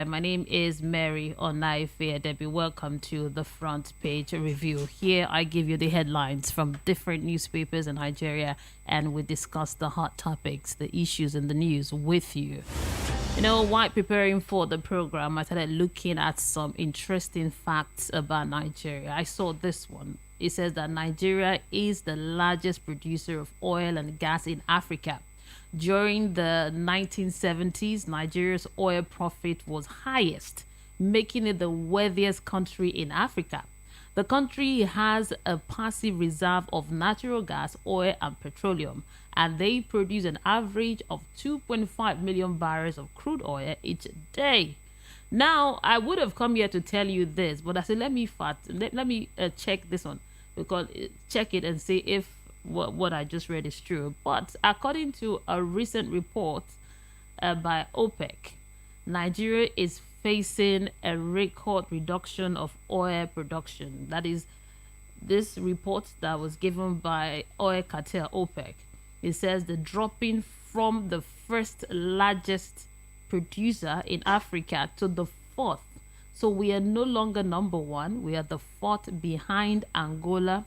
My name is Mary Onaife Debbie. Welcome to the front page review. Here I give you the headlines from different newspapers in Nigeria and we discuss the hot topics, the issues in the news with you. While preparing for the program, I started looking at some interesting facts about Nigeria. I saw this one. It says that Nigeria is the largest producer of oil and gas in Africa. During the 1970s, Nigeria's oil profit was highest, making it the wealthiest country in Africa. The country has a passive reserve of natural gas, oil, and petroleum, and they produce an average of 2.5 million barrels of crude oil each day. Now, I would have come here to tell you this, but I said, let me check this one, because check it and see if what I just read is true. But according to a recent report by OPEC, Nigeria is facing a record reduction of oil production. That is, this report that was given by oil cartel OPEC. It says the dropping from the first largest producer in Africa to the fourth. So we are no longer number one. We are the fourth behind Angola,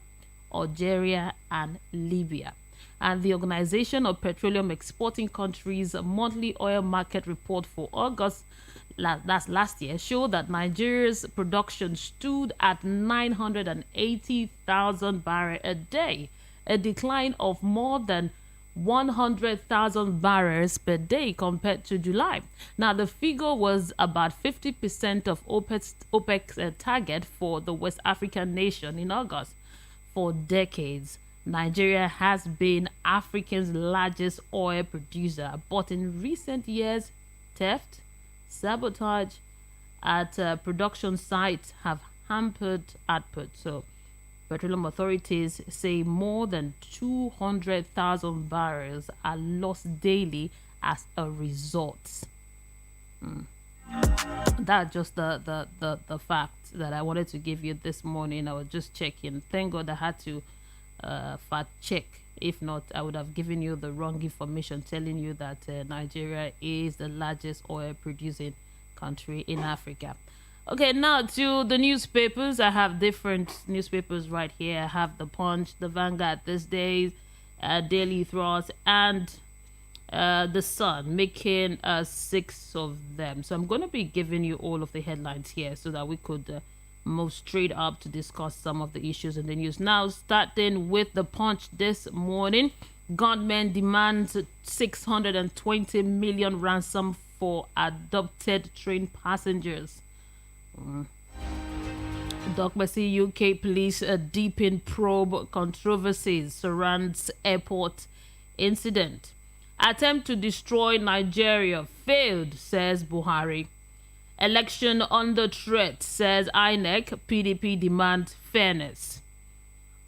Algeria, and Libya. And the Organization of Petroleum Exporting Countries' monthly oil market report for August, that's last year, showed that Nigeria's production stood at 980,000 barrels a day, a decline of more than 100,000 barrels per day compared to July. Now, the figure was about 50% of OPEC's target for the West African nation in August. For decades, Nigeria has been Africa's largest oil producer, but in recent years, theft, sabotage at production sites have hampered output. So, petroleum authorities say more than 200,000 barrels are lost daily as a result. That's just the fact that I wanted to give you this morning. I was just checking. Thank God I had to fact check. If not, I would have given you the wrong information telling you that Nigeria is the largest oil producing country in Africa. Okay, now to the newspapers. I have different newspapers right here. I have The Punch, The Vanguard, This Day, Daily Thrust, and The Sun, making 6 of them. So I'm going to be giving you all of the headlines here so that we could move straight up to discuss some of the issues in the news. Now, starting with The Punch this morning, gunmen demands 620 million ransom for adopted train passengers. Dokbesi UK police deepen probe controversies surrounds airport incident. Attempt to destroy Nigeria failed, says Buhari. Election under threat, says INEC. PDP demands fairness.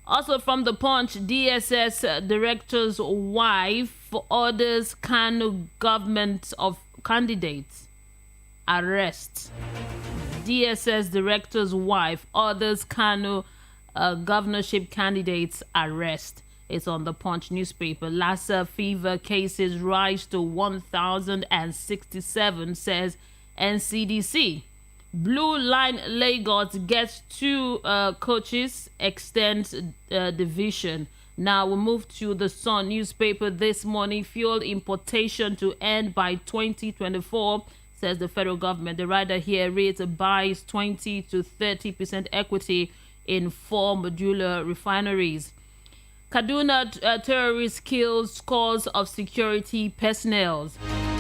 Also from The Punch, DSS director's wife orders Kanu government of candidates arrest. DSS director's wife orders Kanu governorship candidates arrest. It's on The Punch newspaper. Lassa fever cases rise to 1,067, says NCDC. Blue Line Lagos gets 2 coaches, extends division. Now we move to The Sun newspaper this morning. Fuel importation to end by 2024, says the federal government. The rider here reads buys 20 to 30% equity in 4 modular refineries. Kaduna terrorist kills scores of security personnel.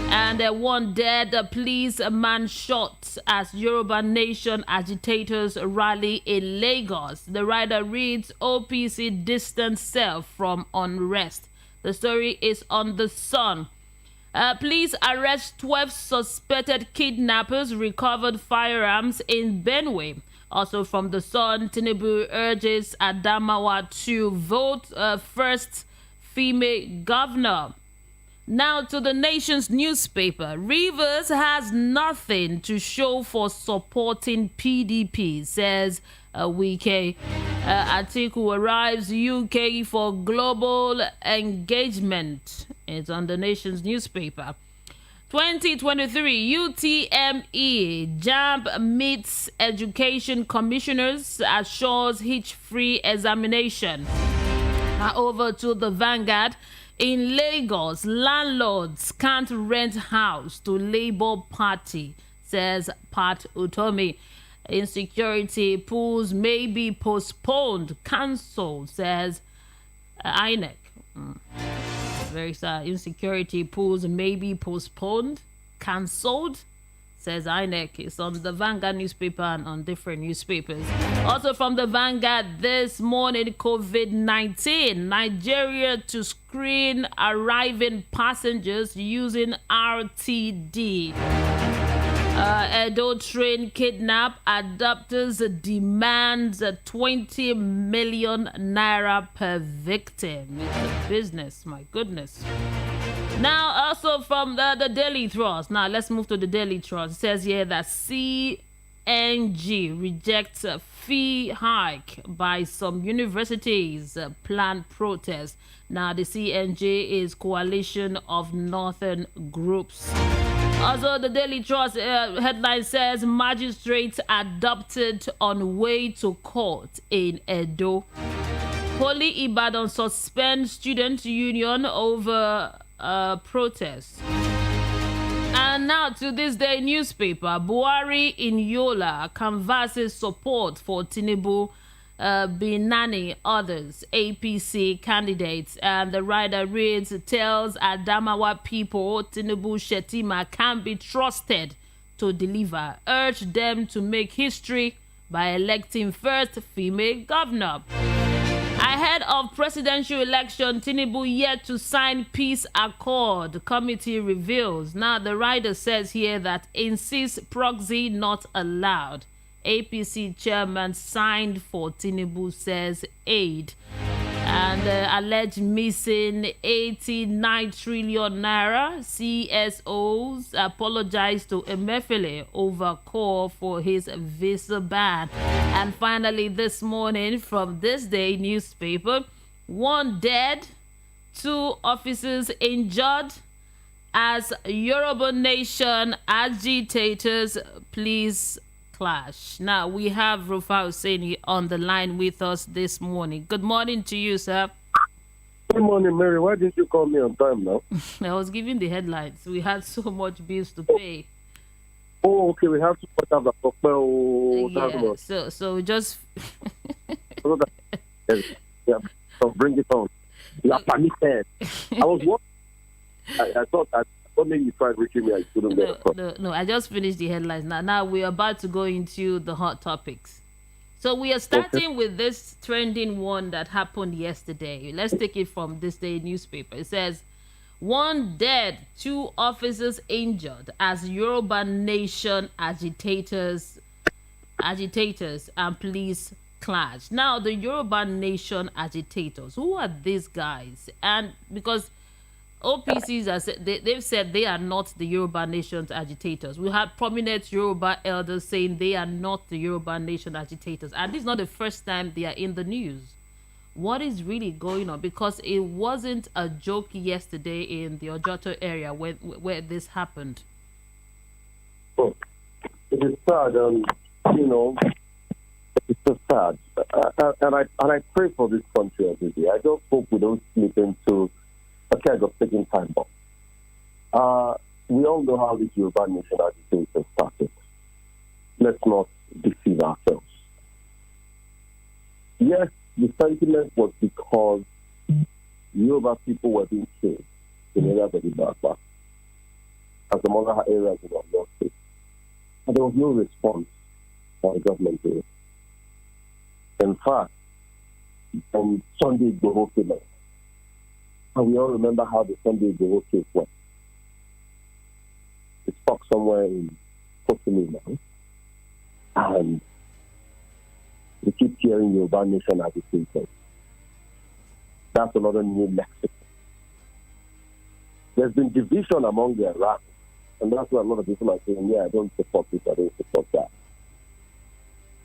And 1 dead, police man shot as Yoruba Nation agitators rally in Lagos. The rider reads OPC distance self from unrest. The story is on The Sun. Police arrest 12 suspected kidnappers, recovered firearms in Benue. Also from The Sun, Tinubu urges Adamawa to vote first female governor. Now to The Nation's newspaper. Rivers has nothing to show for supporting PDP, says Wike. Atiku arrives UK for global engagement. It's on The Nation's newspaper. 2023 UTME JAMB meets education commissioners, assures hitch-free examination. Now over to the Vanguard. In Lagos, landlords can't rent house to Labour Party, says Pat Utomi. Insecurity pools may be postponed, cancelled, says INEC. Very sad. Insecurity pools may be postponed, cancelled, says INEC. It's on the Vanguard newspaper and on different newspapers. Also from the Vanguard this morning, COVID-19. Nigeria to screen arriving passengers using RTD. Edo train kidnap. Adopters demand 20 million naira per victim. It's a business, my goodness. Now, also from the Daily Trust. Now, let's move to the Daily Trust. It says here that CNG rejects a fee hike by some universities. Planned protest. Now, the CNG is coalition of northern groups. Also, the Daily Trust headline says magistrates adopted on way to court in Edo. Holy Ibadan suspend student union over protest. And now to this day newspaper. Buhari in Yola canvasses support for Tinubu, Binani, others, APC candidates. And the writer reads, tells Adamawa people Tinubu Shetima can be trusted to deliver. Urge them to make history by electing first female governor. Ahead of presidential election, Tinubu yet to sign peace accord, committee reveals. Now, the writer says here that insists proxy not allowed. APC chairman signed for Tinubu, says aid. And alleged missing 89 trillion naira. CSOs apologize to Emefiele over call for his visa ban. And finally, this morning from this day newspaper, 1 dead, 2 officers injured as Yoruba Nation agitators please clash. Now, we have Rufa Hussaini on the line with us this morning. Good morning to you, sir. Good morning, Mary. Why didn't you call me on time now? I was giving the headlines. We had so much bills to pay. Oh, okay. We have to put up the yeah, so just... yeah, so bring it on. You are permitted. I was working. I thought that only you tried reaching me, I couldn't get across. No, I just finished the headlines. Now we're about to go into the hot topics. So we are starting with this trending one that happened yesterday. Let's take it from this day newspaper. It says, 1 dead, 2 officers injured as Yoruba Nation agitators and police clash. Now, the Yoruba Nation agitators, who are these guys? And because OPCs they've said they are not the Yoruba Nation's agitators. We had prominent Yoruba elders saying they are not the Yoruba Nation agitators, and this is not the first time they are in the news. What is really going on? Because it wasn't a joke yesterday in the Ojoto area where this happened. Oh, it is sad, it's so sad, and I pray for this country every day. I just hope we don't slip into a keg of taking time bomb. We all know how this Yoruba Nation agitation started. Let's not deceive ourselves. Yes, the sentiment was because Yoruba people were being killed in areas of the Ibadan and some other areas in our state. And there was no response by the government to it. In fact, on Sunday, Igboho came out. And we all remember how the Sunday Igboho case went. It's stuck somewhere in Utomi now. And we keep hearing Yoruba Nation agitators. That's another new lexicon. There's been division among their ranks. And that's why a lot of people are saying, yeah, I don't support this, I don't support that.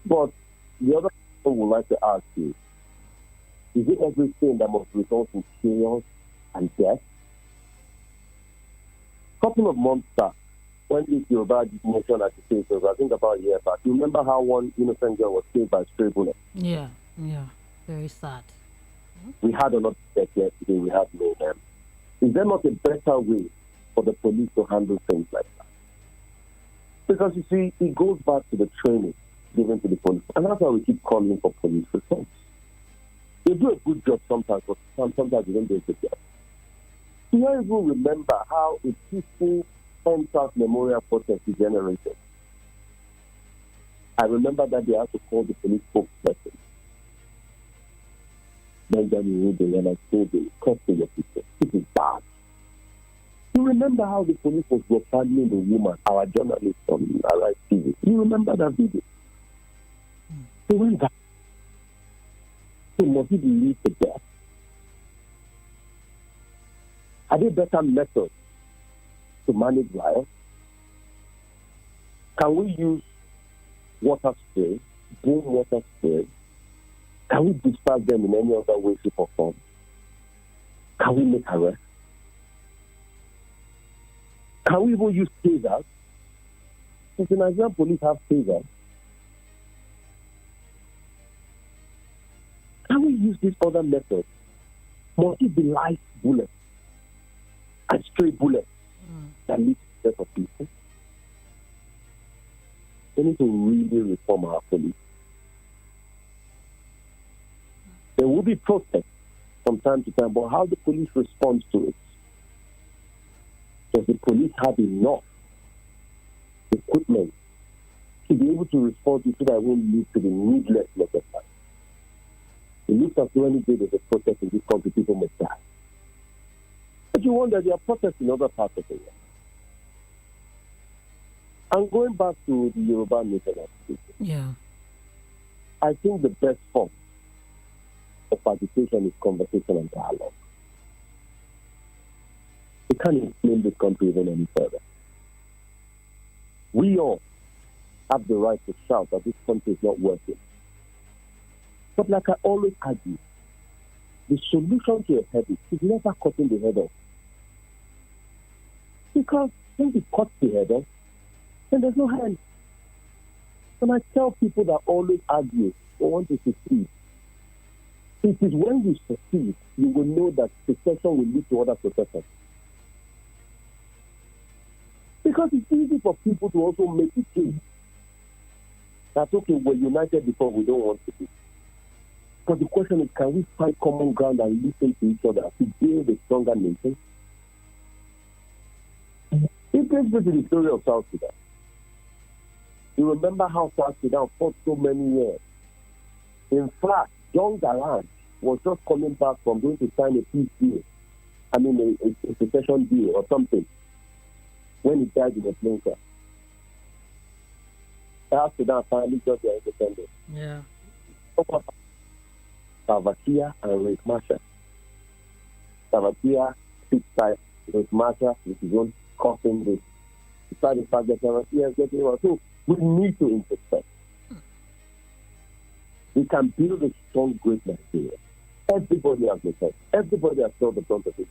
But the other thing we would like to ask you, is it everything that must result in chaos and death? couple of months back, when this Yoruba Nation agitators, I think about a year back, you remember how one innocent girl was killed by stray bullets? Yeah, very sad. We had a lot of death yesterday. We had no them. Is there not a better way for the police to handle things like that? Because you see, it goes back to the training given to the police, and that's why we keep calling for police reforms. They do a good job sometimes, but sometimes they don't do a good job. Do you even remember how a peaceful South Memorial protest degenerated? I remember that they had to call the police spokesperson. Benjamin Rubin, and I told them, "Cause to your people, this is bad." You remember how the police was handling the woman, our journalist on Arise TV? You remember that video? They went back. So must he be lead to death? Are there better methods to manage riots? Can we use water spray, boom water spray? Can we disperse them in any other way, shape, or form? Can we make arrests? Can we even use tasers? Does the Nigerian police have tasers? Can we use these other methods? Must it be light bullets and stray bullets that lead to the death of people? We need to really reform our police. There will be protests from time to time, but how the police responds to it? Does the police have enough equipment to be able to respond to so that it won't lead to the needless murder? It looks as though any day there's a protest in this country, people may die. But you wonder, there are protests in other parts of the world. And going back to the Yoruba Nation, I think the best form of agitation is conversation and dialogue. We can't explain this country even any further. We all have the right to shout that this country is not working. But like I always argue, the solution to a headache is never cutting the head off. Because when you cut the head off, then there's no hand. And I tell people that always argue or want to succeed, it is when you succeed, you will know that secession will lead to other secession. Because it's easy for people to also make it case that, okay, we're united before we don't want to be. But the question is, can we find common ground and listen to each other to build a stronger nation? It brings me to the story of South Sudan. You remember how South Sudan fought so many years. In fact, John Garang was just coming back from going to sign a peace deal. I mean, a secession deal or something, when he died in a plane crash. South Sudan finally got their independence. Yeah. Salva Kiir and Riek Machar. Salva Kiir sits by Riek Machar with his own coffin. Despite the fact that Salva Kiir is getting well. So we need to introspect. We can build a strong, great Nigeria. Everybody has been said. Everybody has felt the brunt of it.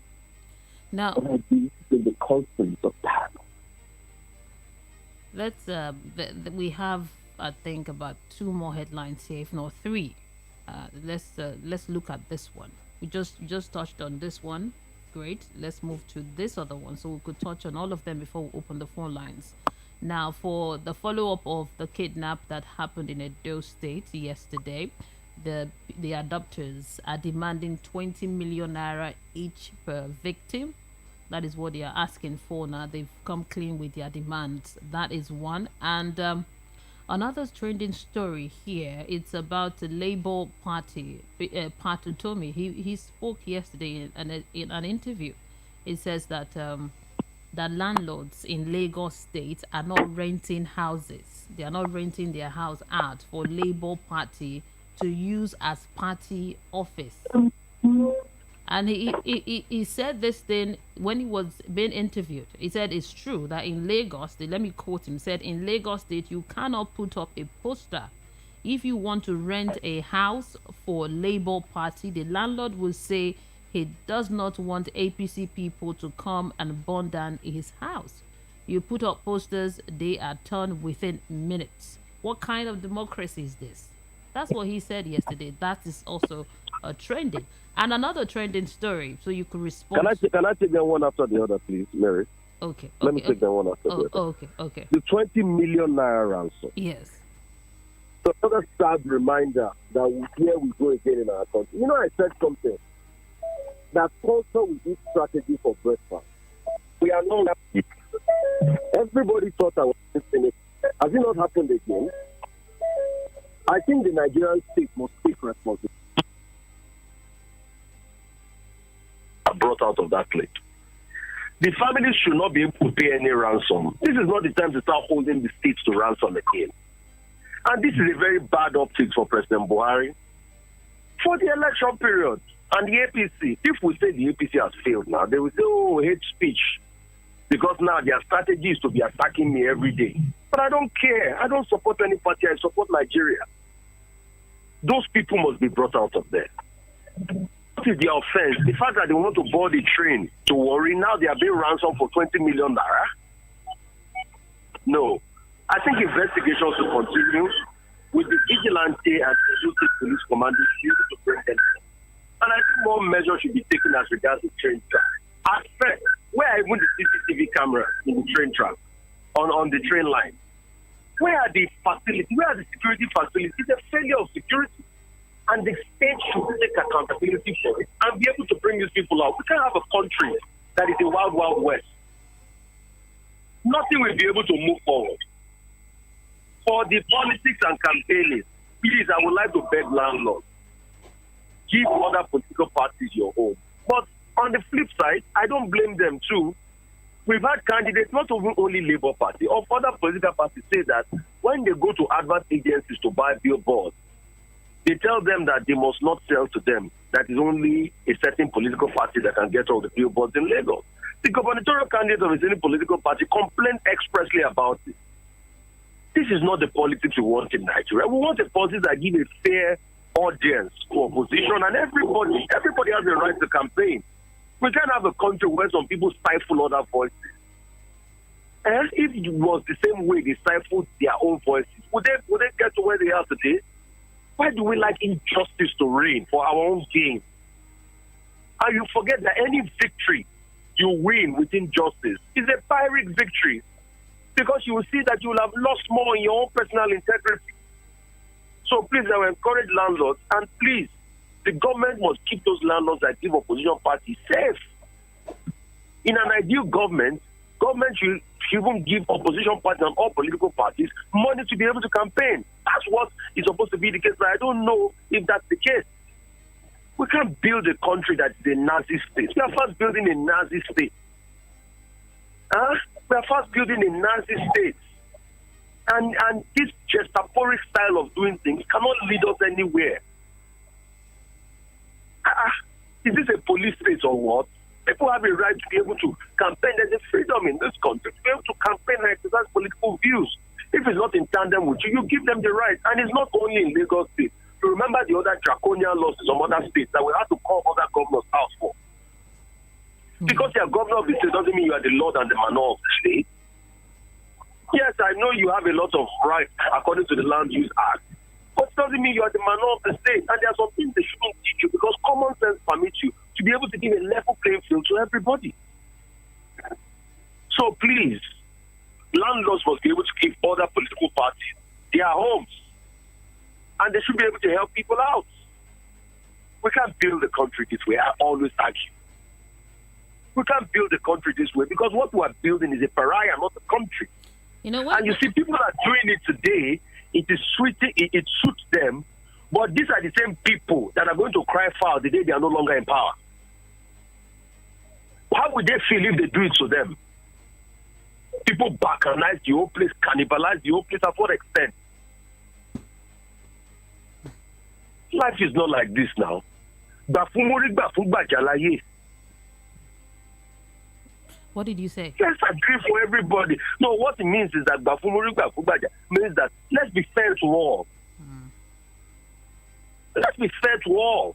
Now, and I believe in the constants of time. Let's. We have, I think, about two more headlines here, if not three. Let's look at this one. We just touched on this one. Great. Let's move to this other one, so we could touch on all of them before we open the phone lines. Now, for the follow-up of the kidnap that happened in Edo State yesterday, the adopters are demanding 20 million naira each per victim. That is what they are asking for now. They've come clean with their demands. That is one. And another trending story here, it's about the Labour Party, Pat Utomi. He spoke yesterday in an interview. It says that that landlords in Lagos State are not renting houses. They are not renting their house out for Labour Party to use as party office. And he said this thing when he was being interviewed. He said it's true that in Lagos, let me quote him, he said, in Lagos State, you cannot put up a poster. If you want to rent a house for Labour Party, the landlord will say he does not want APC people to come and burn down his house. You put up posters, they are turned within minutes. What kind of democracy is this? That's what he said yesterday. That is also trending. And another trending story, so you could respond. Can I take them one after the other, please, Mary? Okay. Let me take them one after the other. Okay. The 20 million naira ransom. Yes. So another sad reminder that here we go again in our country. You know, I said something that culture will be strategy for breakfast. We are not happy. Everybody thought I was finished. Has it not happened again? I think the Nigerian state must take responsibility. Brought out of that plate. The families should not be able to pay any ransom. This is not the time to start holding the states to ransom again. And this is a very bad optics for President Buhari. For the election period and the APC, if we say the APC has failed now, they will say, oh, hate speech. Because now their strategy is to be attacking me every day. But I don't care. I don't support any party. I support Nigeria. Those people must be brought out of there. What is the offense? The fact that they want to board the train to worry, now they are being ransomed for 20 million naira? No. I think investigations will continue with the vigilante and the police command to bring them. And I think more measures should be taken as regards the train track. At first, where are even the CCTV cameras in the train track, on the train line? Where are the facilities? Where are the security facilities? It's a failure of security. And the state should take accountability for it and be able to bring these people out. We can't have a country that is a wild, wild west. Nothing will be able to move forward. For the politics and campaigning, please, I would like to beg landlords, give other political parties your home. But on the flip side, I don't blame them too. We've had candidates, not only Labour Party, of other political parties say that when they go to advert agencies to buy billboards, they tell them that they must not sell to them. That is only a certain political party that can get all the billboards in Lagos. The gubernatorial candidate of any political party complained expressly about it. This is not the politics we want in Nigeria. We want a politics that give a fair audience to opposition, and everybody has a right to campaign. We can't have a country where some people stifle other voices. And if it was the same way they stifled their own voices, would they get to where they are today? Why do we like injustice to reign for our own gain? And you forget that any victory you win with injustice is a Pyrrhic victory, because you will see that you will have lost more in your own personal integrity. So please, I will encourage landlords, and please, the government must keep those landlords that give opposition parties safe. In an ideal government should even give opposition parties and all political parties money to be able to campaign. That's what is supposed to be the case, but I don't know if that's the case. We can't build a country that is a Nazi state. We are fast building a Nazi state. We are fast building a Nazi state. And this gestaporic style of doing things cannot lead us anywhere. Is this a police state or what? People have a right to be able to campaign. There's a freedom in this country to be able to campaign and exercise political views. If it's not in tandem with you, you give them the right. And it's not only in Lagos State. You remember the other draconian laws in some other states that we have to call other governors out for. Because you're governor of the state doesn't mean you are the lord and the manor of the state. Yes, I know you have a lot of rights according to the Land Use Act, but it doesn't mean you are the manor of the state. And there are some things they shouldn't teach you, because common sense permits you to be able to give a level playing field to everybody. So please, landlords must be able to give other political parties their homes, and they should be able to help people out. We can't build the country this way. I always argue. We can't build the country this way, because what we are building is a pariah, not a country. You know what? And you see, people are doing it today. It is sweet. It suits them. But these are the same people that are going to cry foul the day they are no longer in power. How would they feel if they do it to them? People bacanize the whole place, cannibalize the whole place. At what extent? Life is not like this now. What did you say? Let's agree for everybody. No, what it means is that means that let's be fair to all. Let's be fair to all.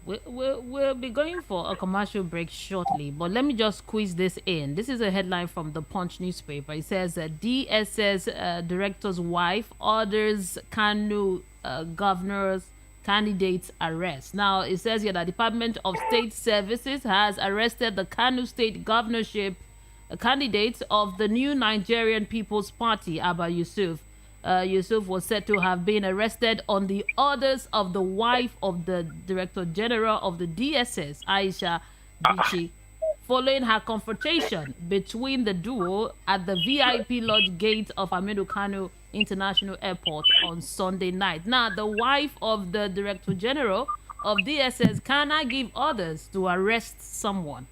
We'll be going for a commercial break shortly, but let me just squeeze this in. This is a headline from the Punch newspaper. It says DSS director's wife orders Kanu governor's candidates arrest. Now, it says here that Department of State Services has arrested the Kanu state governorship candidate of the new Nigerian People's Party, Abba Yusuf. Yusuf was said to have been arrested on the orders of the wife of the Director General of the DSS, Aisha Bichi, following her confrontation between the duo at the VIP lodge gate of Aminu Kano International Airport on Sunday night. Now, the wife of the Director General of DSS cannot give orders to arrest someone.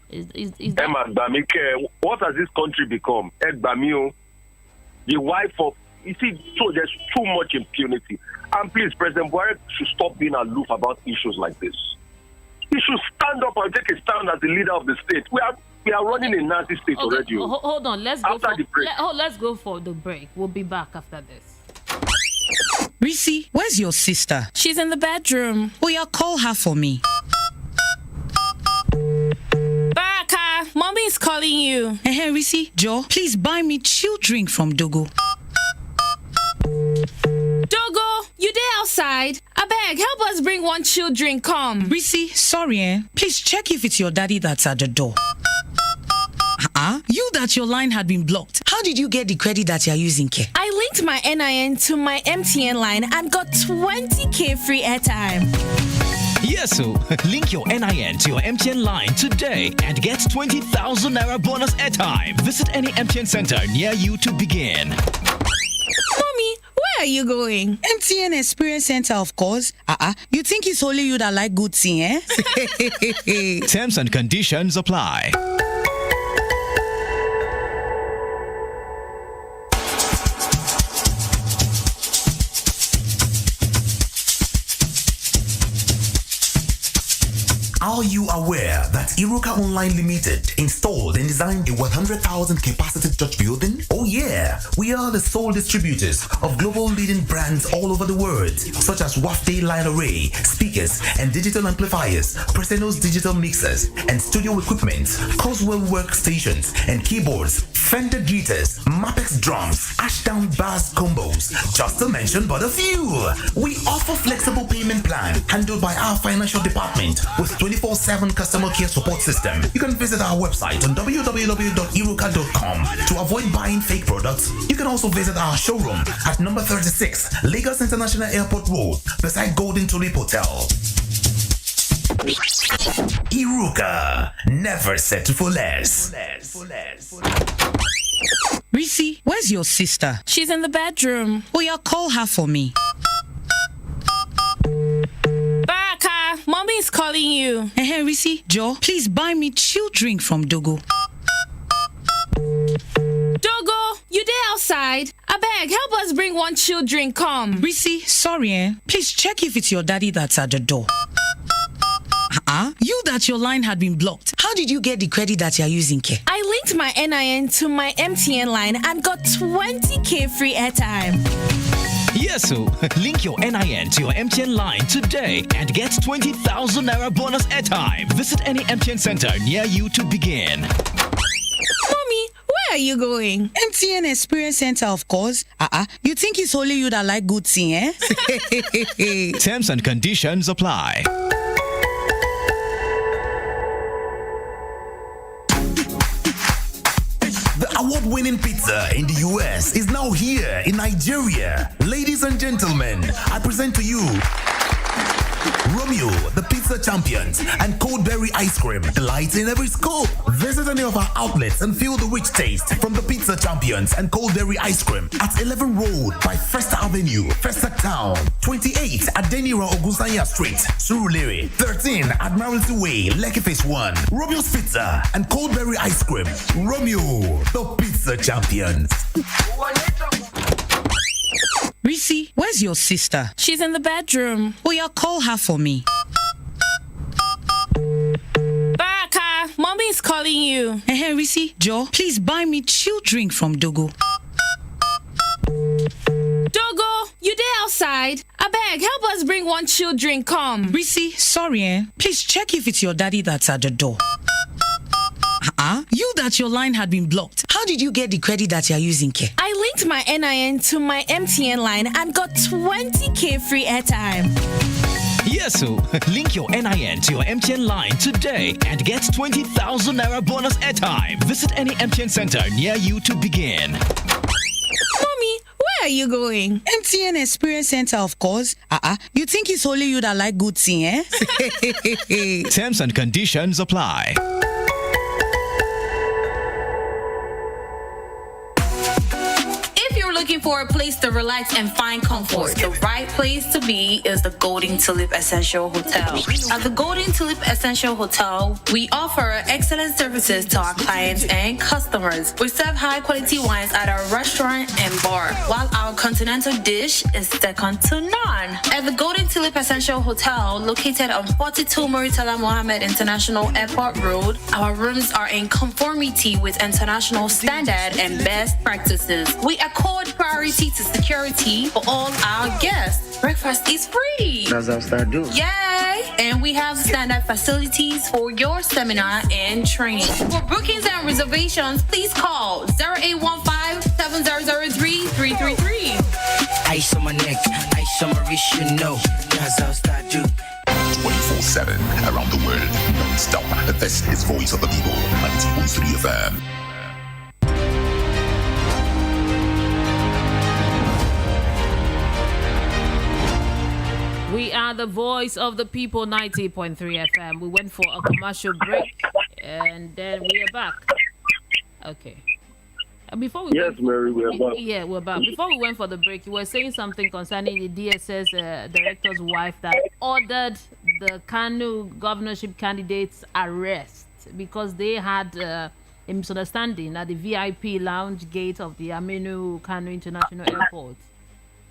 Is that... Emma Bamike, what has this country become? Ed Bamio, the wife of... You see, so there's too much impunity. And please, President Buhari should stop being aloof about issues like this. He should stand up and take a stand as the leader of the state. We are running a Nazi state already. Hold on, let's go after for the break. Let's go for the break. We'll be back after this. Risi, where's your sister? She's in the bedroom. Oh, yeah, call her for me. Baraka, mommy is calling you. Hey, Risi, Joe, please buy me chill drink from Dogo. Dogo, you there outside? I beg, help us bring one chill drink, come. Risi, sorry, please check if it's your daddy that's at the door. You that your line had been blocked. How did you get the credit that you're using, Ke? I linked my NIN to my MTN line and got 20k free airtime. Yes, so link your NIN to your MTN line today and get 20,000 Naira bonus airtime. Visit any MTN center near you to begin. Mommy, where are you going? MTN Experience Center, of course. You think it's only you that like good thing, eh? Terms and conditions apply. Are you aware that Iruka Online Limited installed and designed a 100,000 capacity church building? Oh yeah, we are the sole distributors of global leading brands all over the world, such as Wafday Line Array, speakers and digital amplifiers, Preseno's digital mixers and studio equipment, Coswell workstations and keyboards, Fender guitars, Mapex drums, Ashdown bass combos, just to mention but a few. We offer flexible payment plan handled by our financial department with 24/7 customer care support system. You can visit our website on www.iruka.com to avoid buying fake products. You can also visit our showroom at number 36 Lagos International Airport Road beside Golden Tulip Hotel. Iruka, never settle for less. Risi, where's your sister? She's in the bedroom. Oh, yeah, call her for me. Baraka, mommy is calling you. Hey, Risi, Joe, please buy me chill drink from Dogo. Dogo, you there outside? I beg, help us bring one chill drink, come. Risi, sorry, please check if it's your daddy that's at the door. You that your line had been blocked. How did you get the credit that you're using, Ke? I linked my NIN to my MTN line and got 20k free airtime. Yes, so link your NIN to your MTN line today and get 20,000 Naira bonus airtime. Visit any MTN center near you to begin. Mommy, where are you going? MTN Experience Center, of course. You think it's only you that like good thing, eh? Terms and conditions apply. The award-winning pizza in the US is now here in Nigeria. Ladies and gentlemen, I present to you Romeo, the pizza champions, and cold berry ice cream, delights in every scoop. Visit any of our outlets and feel the rich taste from the pizza champions and cold berry ice cream at 11 Road by Festa Avenue, Festa Town, 28 at Denira Ogunsanya Street, Surulere, 13 Admiralty Way, Lekki Phase 1. Romeo's Pizza and cold berry ice cream. Romeo, the pizza champions. Risi, where's your sister? She's in the bedroom. Oh, yeah, call her for me. Baraka, mommy is calling you. Hey, Risi, Joe, please buy me chill drink from Dogo. Dogo, you there outside? outside. I beg, help us bring one chill drink, come. Risi, sorry, please check if it's your daddy that's at the door. You that your line had been blocked. How did you get the credit that you're using, Ke? I linked my NIN to my MTN line and got 20k free airtime. Yes, so link your NIN to your MTN line today and get 20,000 naira bonus airtime. Visit any MTN center near you to begin. Mommy, where are you going? MTN Experience Center, of course. You think it's only you that like good thing, eh? Terms and conditions apply. Looking for a place to relax and find comfort, the right place to be is the Golden Tulip Essential Hotel. At the Golden Tulip Essential Hotel, we offer excellent services to our clients and customers. We serve high quality wines at our restaurant and bar, while our continental dish is second to none. At the Golden Tulip Essential Hotel, located on 42 Muritala Mohammed International Airport Road, our rooms are in conformity with international standard and best practices. We accord priority to security for all our guests. Breakfast is free. That's how I do. Yay! And we have standard facilities for your seminar and training. For bookings and reservations, please call 0815-7003-333. Ice on my neck, ice on my wrist, you know. That's how I do. 24/7 around the world, non-stop. This is Voice of the People, 90.3 FM. We are the voice of the people, 90.3 FM. We went for a commercial break and then we are back. Okay. Before we Mary, we are back. Yeah, we're back. Before we went for the break, you were saying something concerning the DSS director's wife that ordered the Kanu governorship candidates' arrest because they had a misunderstanding at the VIP lounge gate of the Aminu Kanu International Airport.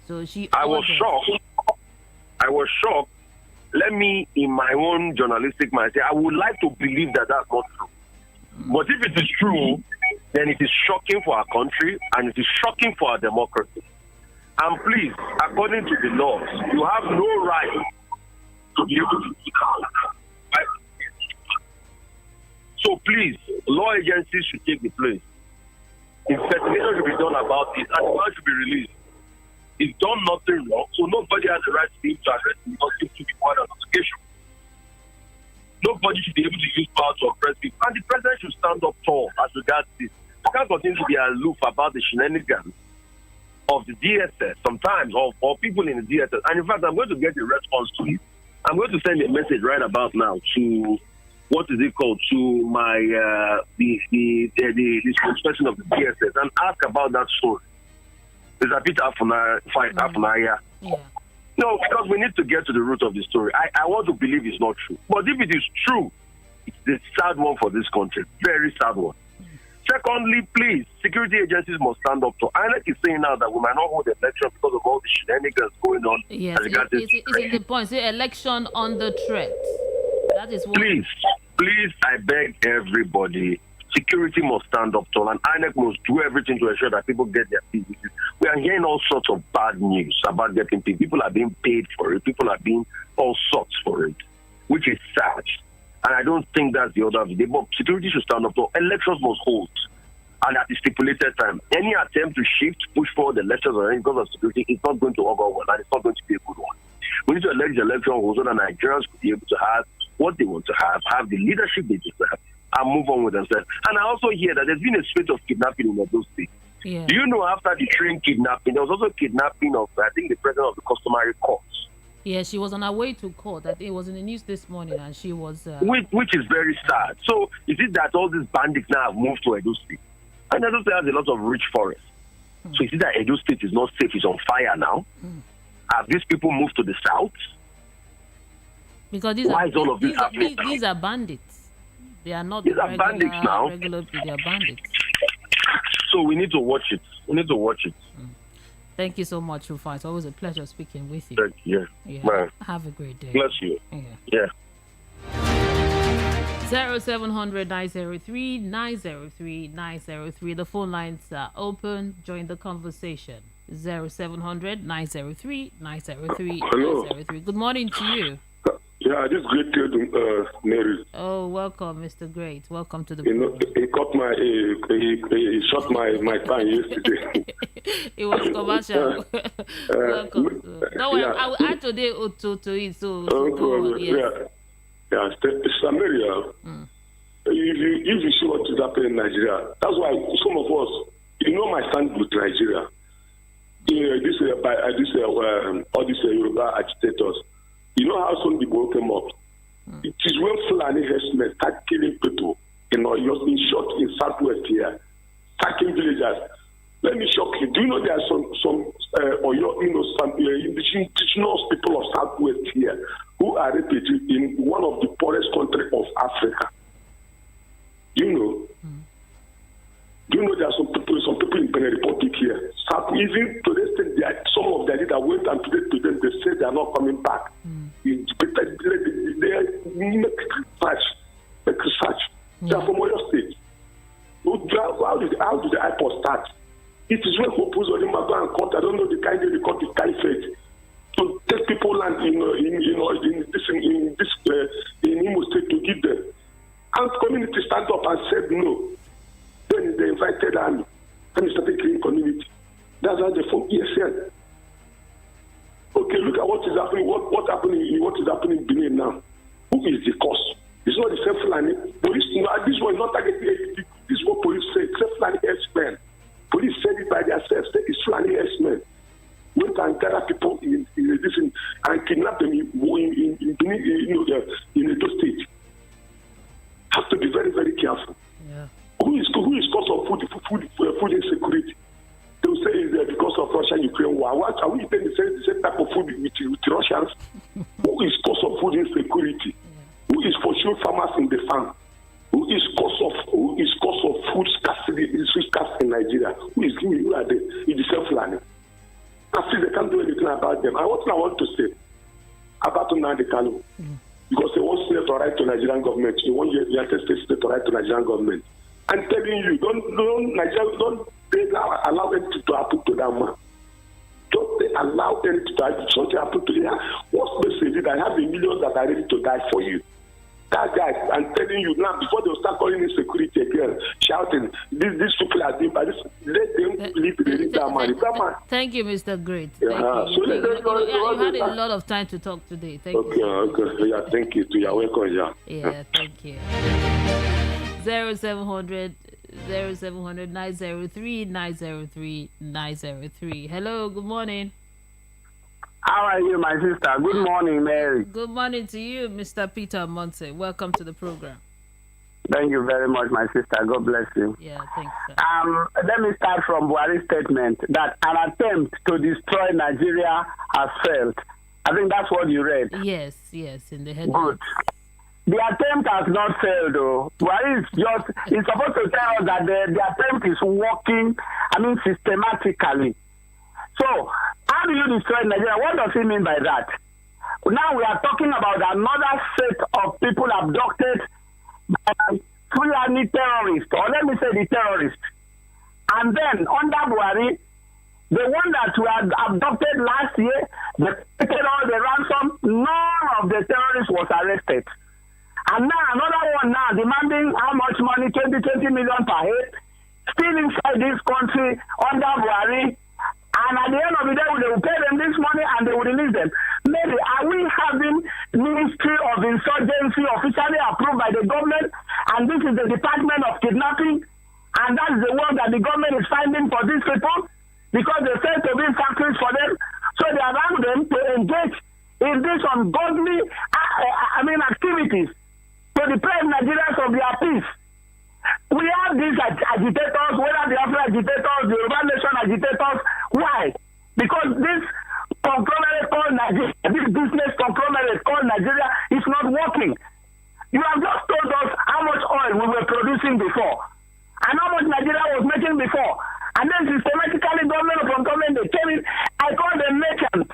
So she I was shocked. Let me, in my own journalistic mind, say I would like to believe that that's not true. But if it is true, then it is shocking for our country and it is shocking for our democracy. And please, according to the laws, you have no right to be able to do that. So please, law agencies should take the place. Investigation should be done about it and the man should be released. He's done nothing wrong, so nobody has the right to be able to arrest him because he should be part of the investigation. Nobody should be able to use power to oppress people. And the president should stand up tall as regards this. We can't continue to be aloof about the shenanigans of the DSS sometimes, or people in the DSS. And in fact, I'm going to get a response to it. I'm going to send a message right about now to, what is it called, to my, the spokesperson of the DSS and ask about that story. There's a bit half an hour. Yeah. No, because we need to get to the root of the story. I want to believe it's not true. But if it is true, it's a sad one for this country. Very sad one. Secondly, please, security agencies must stand up to. INEC is saying now that we might not hold the election because of all the shenanigans going on. Yes, it's in the point. Say election under threat. That is what. Please, I beg everybody. Security must stand up tall, and INEC must do everything to ensure that people get their PVCs. We are hearing all sorts of bad news about getting people. People are being paid for it. People are being all sorts for it, which is sad. And I don't think that's the order of the day. But security should stand up tall. Elections must hold, and at the stipulated time. Any attempt to shift, push forward the elections or anything because of security is not going to augur well, and it's not going to be a good one. We need to elect the election holds so that Nigerians could be able to have what they want to have the leadership they deserve, and move on with themselves. And I also hear that there's been a spate of kidnapping in those states. Yeah. Do you know after the train kidnapping, there was also kidnapping of, I think, the president of the customary courts? Yeah, she was on her way to court. That it was in the news this morning, and she was. Which is very sad. So is it that all these bandits now have moved to Edo State? And Edo State has a lot of rich forests. So is it that Edo State is not safe? It's on fire now? Have these people moved to the south? Because these are bandits. They are not. These are bandits now. Regular people, they are bandits. So we need to watch it. Thank you so much, Rufa. It's always a pleasure speaking with you. Thank you. Yeah. Man. Have a great day. Bless you. Yeah. 0700 903 903 903. The phone lines are open. Join the conversation. 0700 903 903 Hello. 903. Good morning to you. Yeah, this great Mary. Oh, welcome, Mr. Great. Welcome to the You know, program. he shot my fan yesterday. It was commercial. Welcome. Don't worry, I will add today to it. So go on, yes. Yeah. Samaria. If you see what is happening in Nigeria, that's why some of us, you know, my stand with Nigeria. All these Yoruba agitators. You know how some people came up? It is when Fulani herdsmen start killing people in short in Southwest here, attacking villagers. Let me shock you. Do you know there are some indigenous people of Southwest here who are refugees in one of the poorest countries of Africa? Do you know? Do you know there are some people in Benin Republic here? Even to this day, some of their leaders went and today to them, they say they are not coming back. They make research. They are from Oyo State. How did the IPOD start? It is when Hopu's or Imago and Court, I don't know the kind of the court is caliphate. To take people land in Imo State to give them. And community stand up and said no. Then they invited army. Then they started killing community. That's how they formed ESN. Okay, look at what is happening. What is happening in Benin now? Who is the cause? It's not the same Fulani. Police, this one is not targeting. This is what police said. Except Fulani herdsmen. Police said it by themselves. It's Fulani herdsmen. Went and gather people in and kidnap them in Edo State. Have to be very, very careful. Yeah. Who is cause of food insecurity? They will say it's because of Russia-Ukraine war. What are we eating the same type of food with Russians? Who is cause of food insecurity? Who is pursuing farmers in the farm? Who is cause of food scarcity in Nigeria? Who are they? It's the self-learning. I see they can't do anything about them. And what I want to say about Nnamdi Kanu, because they want state to write to Nigerian government, they want United States to write to Nigerian government. I'm telling you, don't they allow anything to happen to that man. Don't they allow anything to happen? Something happen to him. What's the message? I have a million that are ready to die for you. That guy, I'm telling you now, before they start calling insecurity again, shouting, these people are doing, but let them leave that man. Thank you, Mr. Great. You had a lot of time to talk today. Thank you. Okay. Yeah, thank you. You're welcome. Yeah, thank you. 0700 903 903 903. Hello, good morning. How are you, my sister? Good morning, Mary. Good morning to you, Mr. Peter Monte. Welcome to the program. Thank you very much, my sister. God bless you. Yeah, thanks, sir. Let me start from Buhari's statement that an attempt to destroy Nigeria has failed. I think that's what you read. Yes, in the headline. Good. The attempt has not failed, though. Buhari is supposed to tell us that the attempt is working, systematically. So, how do you destroy Nigeria? What does he mean by that? Now we are talking about another set of people abducted by Fulani terrorists, or let me say the terrorists. And then, under Buhari, the one that were abducted last year, they paid all the ransom, none of the terrorists was arrested. And now another one now demanding how much money, 20 million per head, still inside this country under Buhari. And at the end of the day, they will pay them this money and they will release them. Maybe are we having Ministry of Insurgency officially approved by the government? And this is the Department of Kidnapping? And that's the work that the government is finding for these people? Because they say to be factories for them. So they allow them to engage in this ungodly activities to deprive Nigerians of their peace. We have these agitators, whether they are agitators, the Yoruba Nation agitators. Why? Because this conglomerate called Nigeria, this business conglomerate called Nigeria is not working. You have just told us how much oil we were producing before and how much Nigeria was making before. And then systematically, government upon government, they came in. I call them merchants.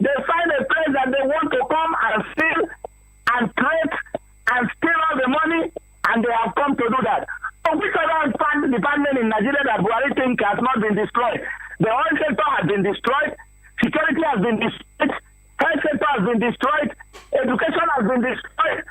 They find a place that they want to come and steal and create and steal all the money, and they have come to do that. So which other department in Nigeria that Buhari think has not been destroyed? The oil sector has been destroyed, security has been destroyed, health sector has been destroyed, education has been destroyed.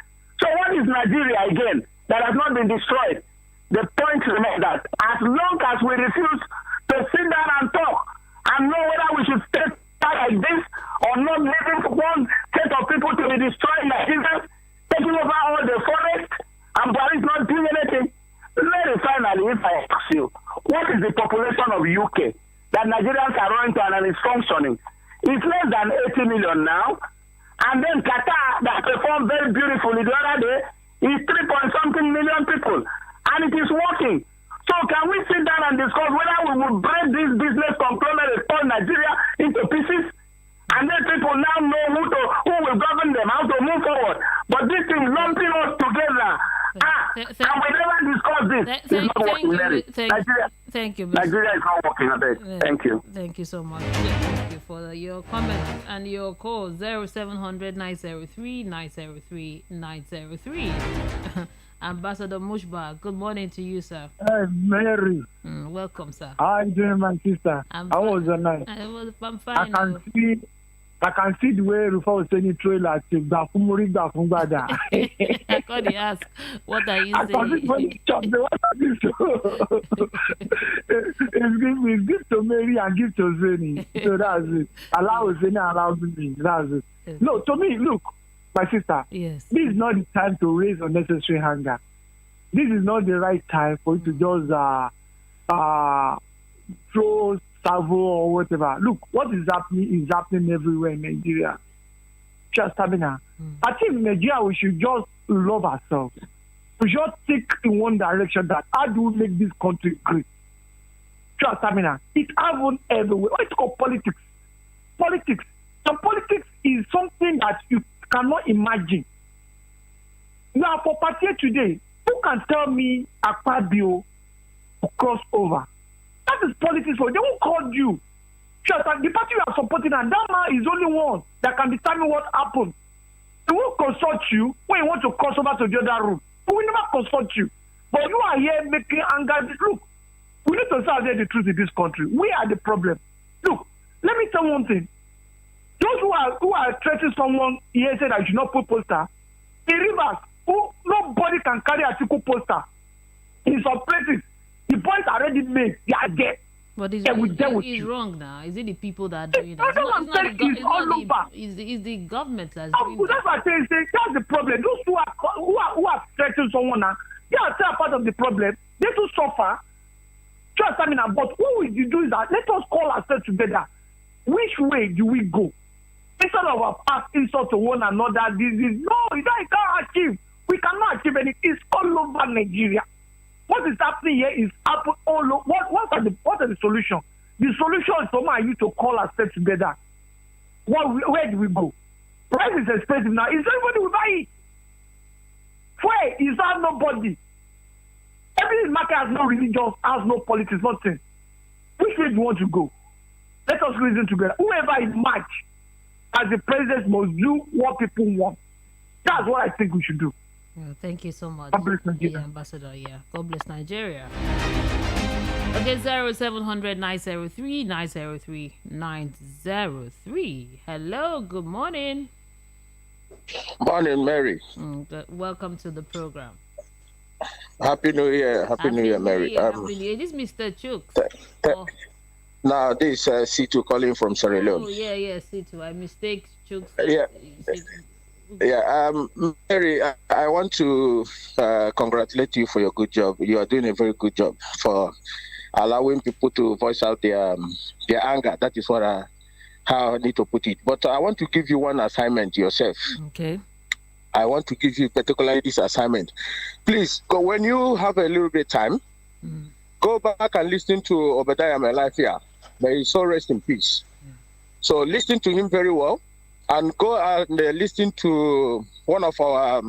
So what is Nigeria again that has not been destroyed? The point remains that as long as we refuse to sit down and talk and know whether we should stay like this or not, leaving one set of people to be destroying Nigeria, taking over all the forest, and Buhari is not doing anything. Let me finally, if I ask you, what is the population of UK that Nigerians are running to and is functioning? It's less than 80 million now. And then Qatar, that performed very beautifully the other day, is 3-point-something million people. And it is working. So can we sit down and discuss whether we will break this business conglomerate called Nigeria into pieces? And then people now know who will govern them, how to move forward. But this thing lumping us together. And we never discuss this. It's not working, Mary. Thank you. Nigeria is not working, I beg. Thank you. Thank you so much. Thank you for your comments and your call. 0700 903 903 903. Ambassador Mushba, good morning to you, sir. Hey, Mary. Welcome, sir. How are you doing, my sister? How was your night? I'm fine. I can see the way Rufa was saying trailer to Bafumuri Bafumbada. I can't ask, what are you saying? It's give to Mary and give to Zeni. So that's it. Allow Zeni, allow me. That's it. No, to me, look, my sister, yes, this is not the time to raise unnecessary anger. This is not the right time for you to just throw salvo or whatever. Look, what is happening everywhere in Nigeria. Just I think in Nigeria we should just love ourselves. We should take in one direction that how do we make this country great? Just it happens everywhere. It's called politics. Politics. So politics is something that you cannot imagine. Now for party today, who can tell me Akpabio cross over? That is politics for you. They won't call you. Just the party you are supporting, and that man is only one that can determine what happened. They won't consult you when you want to cross over to the other room. But we never consult you. But you are here making anger. Look, we need to say the truth in this country. We are the problem. Look, let me tell one thing. Those who are threatening someone here said I should not put poster. In Rivers, nobody can carry a single poster. In some places, the points are already made. They are there. But it's wrong now. Is it the people that are doing that? It's the government that's doing that. That's what I'm saying. That's the problem. Those who are threatening someone now, they are still part of the problem. They too suffer. Just but what we do is that let us call ourselves together. Which way do we go? Instead of our past insult to one another, we can't achieve. We cannot achieve anything. It's all over Nigeria. What is happening here is happen all over. What are the solution? The solution is for you to call ourselves together. Where do we go? Price is expensive now. Is everybody will buy it? Where is that nobody? Every market has no religion, has no politics, nothing. Which way do you want to go? Let us reason together. Whoever is match as the president must do what people want. That's what I think we should do. Yeah, thank you so much. God bless Nigeria. Yeah, Ambassador. Yeah, God bless Nigeria. Okay, 0700 903 903 903. Hello, good morning. Morning, Mary. Welcome to the program. Happy New Year. Happy New Year, Mary. Happy New Year. This is Mr. Chooks. Now, this is C2 calling from Sierra Leone. Oh, yeah, C2. I mistake Chooks. Yeah. Mary, I want to congratulate you for your good job. You are doing a very good job for allowing people to voice out their anger. That is what how I need to put it. But I want to give you one assignment yourself. Okay. I want to give you particularly this assignment. Please, when you have a little bit of time, go back and listen to Obadiah Melafia. May his soul rest in peace. So listen to him very well, and go and listen to one of our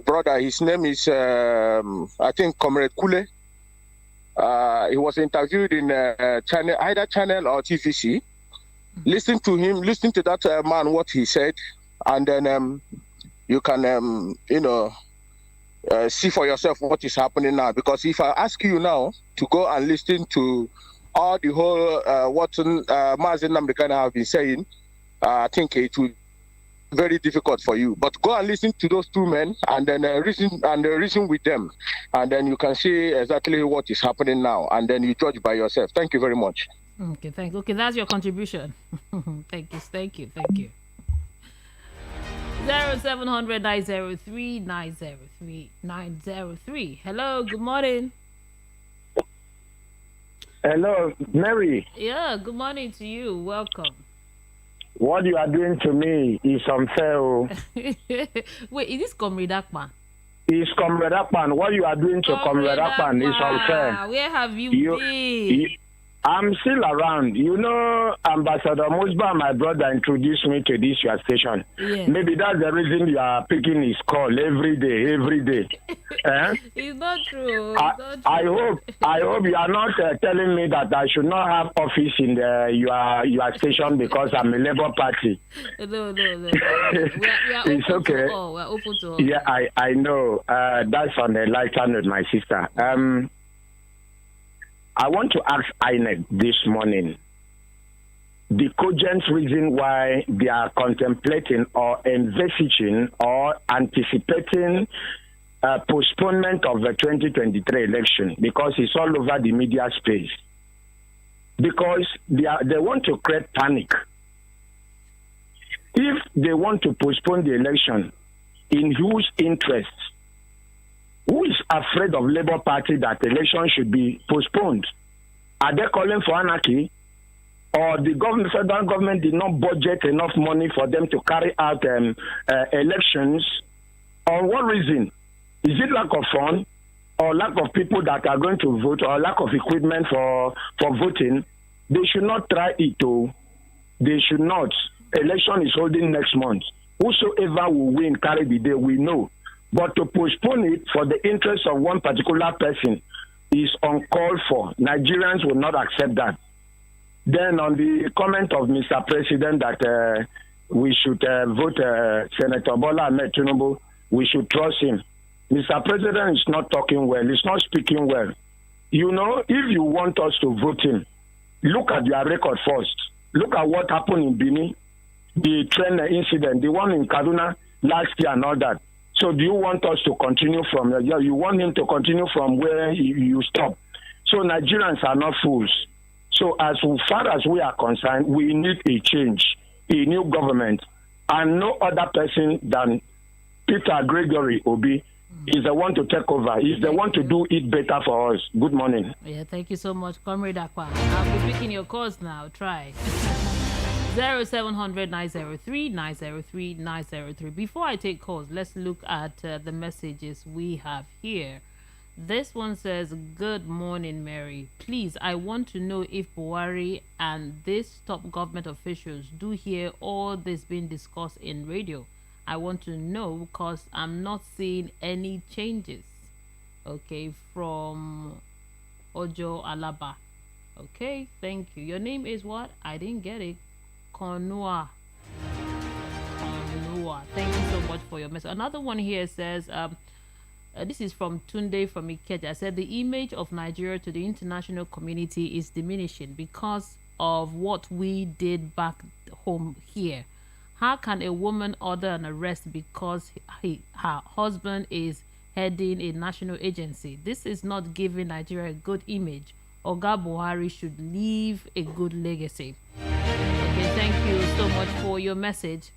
brother. His name is, I think, Comrade Kule. He was interviewed in channel, either channel or TVC. Listen to him, listen to that man, what he said, and then you can, see for yourself what is happening now. Because if I ask you now to go and listen to all the whole what Mazen Namdekana have been saying, I think it will be very difficult for you. But go and listen to those two men and then reason with them. And then you can see exactly what is happening now. And then you judge by yourself. Thank you very much. Okay, thanks. Okay, that's your contribution. Thank you. 0700 903 903 903. Hello, good morning. Hello, Mary. Yeah, good morning to you. Welcome. What you are doing to me is unfair. Wait, is this Comrade Akpan? It's Comrade Akpan. What you are doing to Comrade Akpan is unfair. Where have you been? I'm still around. You know, Ambassador Musba, my brother, introduced me to this your station. Yes. Maybe that's the reason you are picking his call every day. It's not true. I hope you are not telling me that I should not have office in your station because I'm a Labour Party. No. We are it's open okay. To all. We're open to all. Yeah, I know. That's on the lighter note, my sister. I want to ask INEC this morning the cogent reason why they are contemplating or envisaging or anticipating postponement of the 2023 election, because it's all over the media space. Because they want to create panic. If they want to postpone the election, in whose interest? Who is afraid of Labour Party that election should be postponed? Are they calling for anarchy? Or the federal government did not budget enough money for them to carry out elections? On what reason? Is it lack of funds or lack of people that are going to vote or lack of equipment for voting? They should not try it though. They should not. Election is holding next month. Whosoever will win, carry the day, we know. But to postpone it for the interest of one particular person is uncalled for. Nigerians will not accept that. Then on the comment of Mr. President that we should vote Senator Bola Ahmed Tinubu, we should trust him. Mr. President is not talking well. He's not speaking well. You know, if you want us to vote him, look at your record first. Look at what happened in Benin, the train incident, the one in Kaduna last year and all that. So do you want us to continue from there? You want him to continue from where you stop. So Nigerians are not fools. So as far as we are concerned, we need a change, a new government, and no other person than Peter Gregory Obi is the one to take over. He's the one to do it better for us. Good morning. Yeah, thank you so much, Comrade Akpan. I'll be picking your calls now. Try. 0700 903 903 903. Before I take calls, let's look at the messages we have here. This one says, good morning, Mary. Please, I want to know if Buhari and these top government officials do hear all this being discussed in radio. I want to know because I'm not seeing any changes. Okay, from Ojo Alaba. Okay, thank you. Your name is what? I didn't get it. Konua. Thank you so much for your message. Another one here says, this is from Tunde from Ikeja. Said the image of Nigeria to the international community is diminishing because of what we did back home here. How can a woman order an arrest because her husband is heading a national agency? This is not giving Nigeria a good image. Oga Buhari should leave a good legacy. Okay, thank you so much for your message.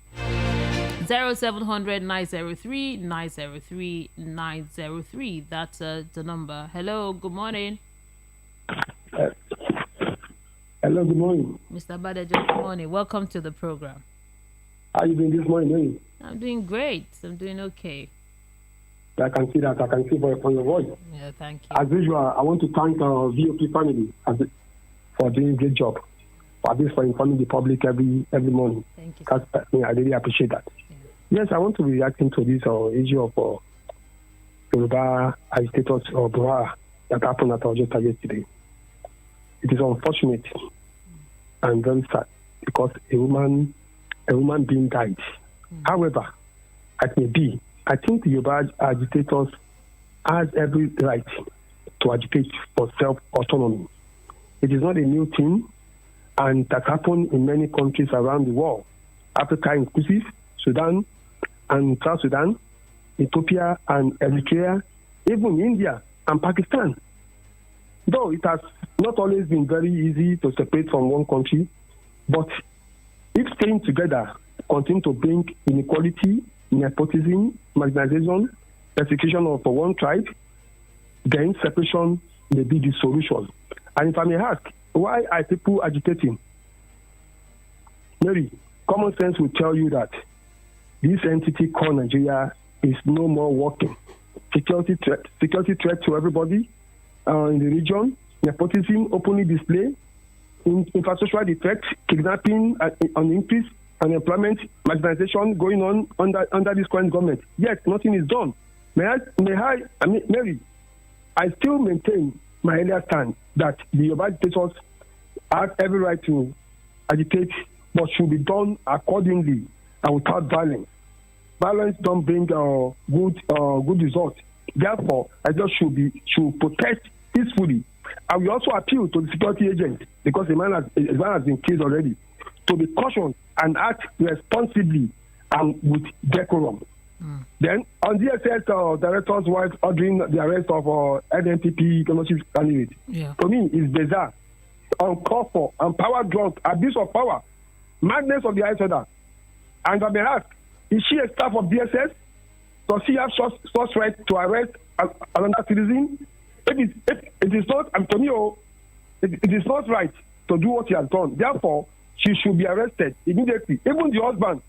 0700 903 903 903. That's the number. Hello, good morning. Hello, good morning. Mr. Badejo, good morning. Welcome to the program. How are you doing this morning? I'm doing great. I'm doing okay. I can see that. I can see for your voice. Yeah, thank you. As usual, I want to thank our VOP family for doing a great job. For this, for informing the public every morning. Thank you. I really appreciate that. Yeah. Yes, I want to be reacting to this issue of Yoruba agitators or Buhari that happened at Ojota yesterday. It is unfortunate and very sad because a woman being died. However, it may be, I think the Yoruba agitators has every right to agitate for self-autonomy. It is not a new thing, and that happened in many countries around the world. Africa inclusive, Sudan and South Sudan, Ethiopia and Eritrea, even India and Pakistan. Though it has not always been very easy to separate from one country, but if staying together continue to bring inequality, nepotism, marginalization, persecution of one tribe, then separation may be the solution. And if I may ask, why are people agitating? Mary, common sense will tell you that this entity called Nigeria is no more working. Security threat to everybody in the region, nepotism openly displayed, infrastructural defects, kidnapping on increase, unemployment, marginalization going on under this current government. Yet nothing is done. Mary, I still maintain my earlier stand that the Yoruba agitators have every right to agitate, but should be done accordingly and without violence. Violence don't bring good results. Therefore, I just should protest peacefully. I will also appeal to the security agents, because the man has been killed already, to be cautious and act responsibly and with decorum. Then, on DSS director's wife ordering the arrest of NNPP governorship candidate, to me, is bizarre, uncalled for, and power drunk, abuse of power, madness of the high order. And I may ask, is she a staff of DSS? Does she have such right to arrest another citizen? It is not, Antonio, it is not right to do what he has done. Therefore, she should be arrested immediately. Even the husband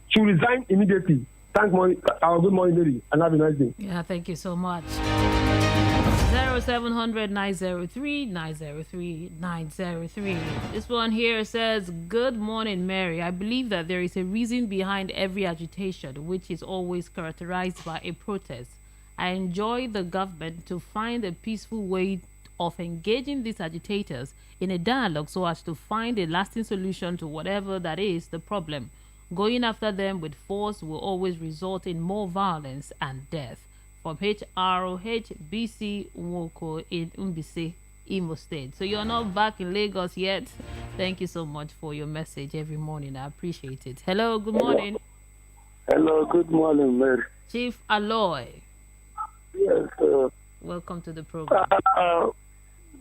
should resign immediately. Thanks, good morning, Mary, and have a nice day. Yeah, thank you so much. 0700 903 903 903. This one here says, good morning, Mary. I believe that there is a reason behind every agitation, which is always characterized by a protest. I enjoy the government to find a peaceful way of engaging these agitators in a dialogue so as to find a lasting solution to whatever that is the problem. Going after them with force will always result in more violence and death. From HROHBC Woko in Umbisi, Imo State. So you're not back in Lagos yet. Thank you so much for your message every morning. I appreciate it. Hello, good morning. Hello, good morning, Mary. Chief Aloy. Yes, welcome to the program. The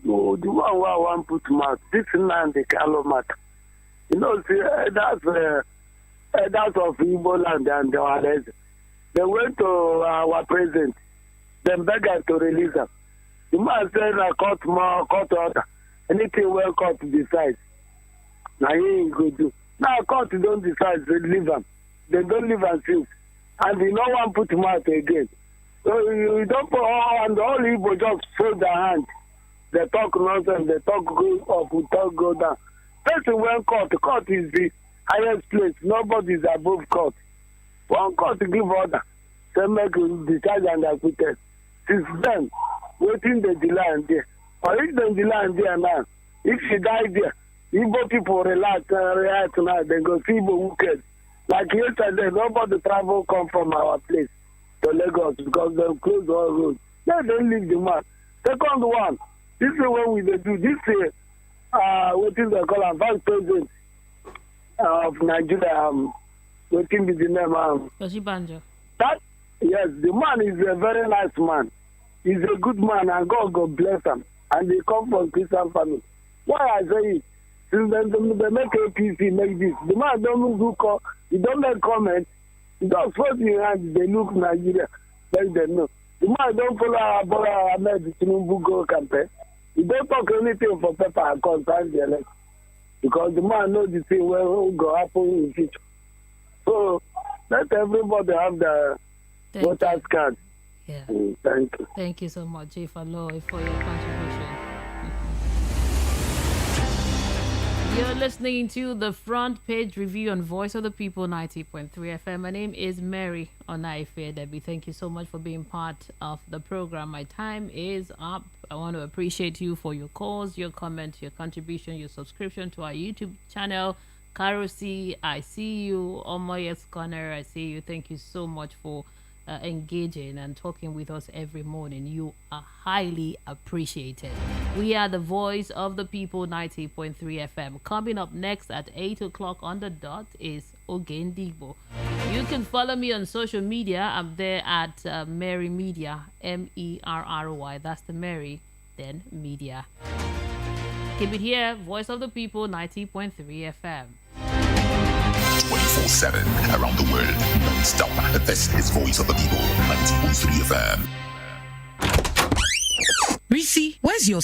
one who I want to put mouth, this man, the Calomat. You know, see, that's of Igbo land and the others. They went to our president, then begged us to release them. The man said, court order. Anything well court decides. Now he ain't good do. Now court don't decide, they leave them. They don't leave them since. And you no one put him out again. So you don't put and all Igbo just fold their hands. They talk nonsense, they talk go up, we talk go down. Person when court is the highest place. Nobody is above court. One court to give order. They make decide and acquitted. Since then, waiting the delay and there. Or if the delay and there now, if she died there, Igbo people react now, they go see Igbo wicked. Like yesterday, nobody travel come from our place to Lagos because they close all roads. They don't leave the man. Second one, this is what we do. This is what is they call vice president of Nigeria. What is the name? Oshibanjo. That yes, the man is a very nice man. He's a good man, and God bless him. And they come from Christian family. Why I say it? Since they make APC make this, the man don't do call. He don't make comments. He just first in hand. They look Nigeria, let them know. The man don't follow our brother Ahmed Tinubu go campaign. He don't talk anything for paper and concern the election because the man knows the thing will go happen in the future. So let everybody have the voter's card. Yeah. Thank you. Thank you so much, Chief Aloy, for your contribution. You're listening to the Front Page Review on Voice of the People 90.3 FM. My name is Mary Onaife Debbie. Thank you so much for being part of the program. My time is up. I want to appreciate you for your calls, your comments, your contribution, your subscription to our YouTube channel. Karosi, I see you. Omoyes Corner, I see you. Thank you so much for engaging and talking with us every morning. You are highly appreciated. We are the voice of the people, 90.3 FM. Coming up next at 8 o'clock on the dot is Ogendigbo. You can follow me on social media. I'm there at Mary Media, MERRY. That's the Mary, then Media. Keep it here, voice of the people, 90.3 FM. 24/7 around the world, non-stop. This is Voice of the People, 90.3 FM. Risi, where's your